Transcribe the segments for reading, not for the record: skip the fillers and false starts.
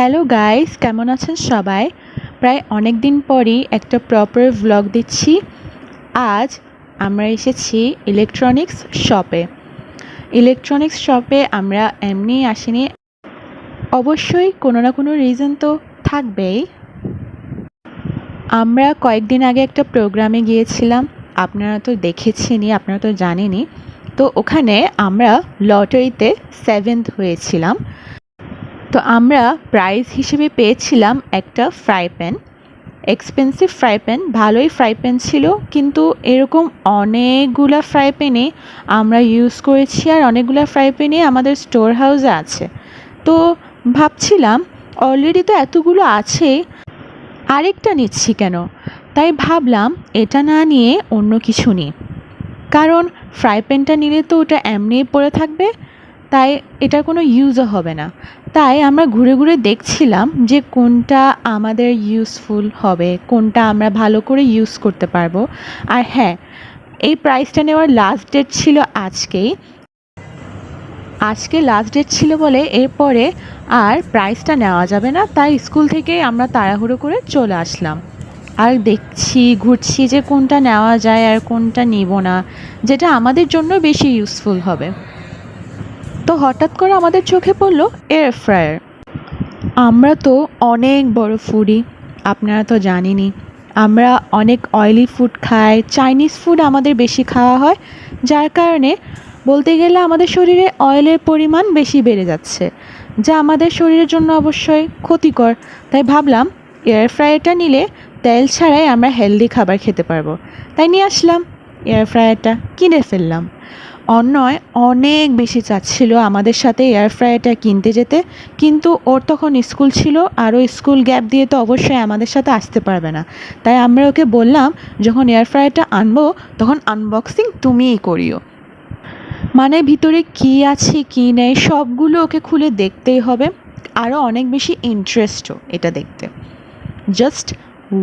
Hello guys, কেমন আছেন সবাই? প্রায় অনেক দিন পরই একটা প্রপার ভ্লগ দিচ্ছি। আজ আমরা এসেছি ইলেকট্রনিক্স শপে আমরা এমনি আসিনি, অবশ্যই কোনো না কোনো রিজন তো থাকবেই। আমরা কয়েকদিন আগে একটা প্রোগ্রামে গিয়েছিলাম, আপনারা তো দেখেছেনই, আপনারা তো জানেনই। তো ওখানে আমরা লটারিতে 7th হয়েছিলাম। তো আমরা প্রাইজ হিসেবে পেয়েছিলাম একটা fry pan, expensive fry pan, ভালোই ফ্রাই প্যান ছিল, কিন্তু এরকম অনেকগুলা ফ্রাই প্যানে আমরা ইউজ করেছি আর অনেকগুলা ফ্রাই প্যানে আমাদের স্টোর হাউসে আছে। তো ভাবছিলাম অলরেডি তো এতগুলো আছে, আরেকটা নিচ্ছি কেন? তাই ভাবলাম এটা না নিয়ে অন্য কিছু নিই, কারণ ফ্রাই প্যানটা নিলে তো ওটা এমনিই পড়ে থাকবে, তাই এটার কোনো ইউজও হবে না। তাই আমরা ঘুরে ঘুরে দেখছিলাম যে কোনটা আমাদের ইউজফুল হবে, কোনটা আমরা ভালো করে ইউজ করতে পারবো। আর হ্যাঁ, এই প্রাইসটা নেওয়ার লাস্ট ডেট ছিল আজকে লাস্ট ডেট ছিল বলে এরপরে আর প্রাইসটা নেওয়া যাবে না। তাই স্কুল থেকে আমরা তাড়াহুড়ো করে চলে আসলাম আর ঘুরছি যে কোনটা নেওয়া যায় আর কোনটা নিব না, যেটা আমাদের জন্য বেশি ইউজফুল হবে। তো হঠাৎ করে আমাদের চোখে পড়লো এয়ার ফ্রায়ার। আমরা তো অনেক বড় ফুডি, আপনারা তো জানেনই। আমরা অনেক অয়েলি ফুড খাই, চাইনিজ ফুড আমাদের বেশি খাওয়া হয়, যার কারণে বলতে গেলে আমাদের শরীরে অয়েলের পরিমাণ বেশি বেড়ে যাচ্ছে, যা আমাদের শরীরের জন্য অবশ্যই ক্ষতিকর। তাই ভাবলাম এয়ার ফ্রায়ারটা নিলে তেল ছাড়াই আমরা হেলদি খাবার খেতে পারবো। তাই নিয়ে আসলাম এয়ার ফ্রায়ারটা, কিনে ফেললাম। অন্যয় অনেক বেশি চাচ্ছিল আমাদের সাথে এয়ার ফ্রায়ারটা কিনতে যেতে, কিন্তু ওর তখন স্কুল ছিল আর ওই স্কুল গ্যাপ দিয়ে তো অবশ্যই আমাদের সাথে আসতে পারবে না। তাই আমরা ওকে বললাম যখন এয়ার ফ্রায়ারটা আনবো তখন আনবক্সিং তুমিই করিও, মানে ভিতরে কি আছে কি নেই সবগুলো ওকে খুলে দেখতেই হবে। আরও অনেক বেশি ইন্টারেস্টও এটা দেখতে। Just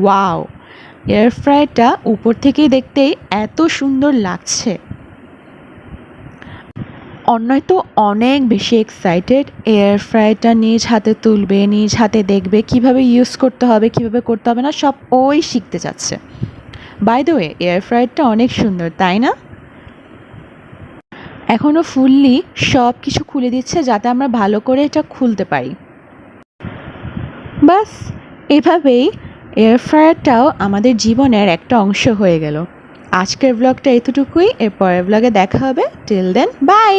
wow! এয়ার ফ্রায়ারটা উপর থেকেই দেখতেই এত সুন্দর লাগছে। অন্যয় তো অনেক বেশি এক্সাইটেড, এয়ার ফ্রায়ারটা নিজ হাতে তুলবে, নিজ হাতে দেখবে কিভাবে ইউজ করতে হবে, কিভাবে করতে হবে না, সব ওই শিখতে যাচ্ছে। বাই দ্য ওয়ে, এয়ার ফ্রায়ারটা অনেক সুন্দর, তাই না? এখনও ফুললি সব কিছু খুলে দিচ্ছে যাতে আমরা ভালো করে এটা খুলতে পারি। বাস, এভাবেই এয়ার ফ্রায়ারটাও আমাদের জীবনের একটা অংশ হয়ে গেল। আজকের ব্লগটা এতটুকুই, এর পরের ব্লগে দেখা হবে। Till then, by.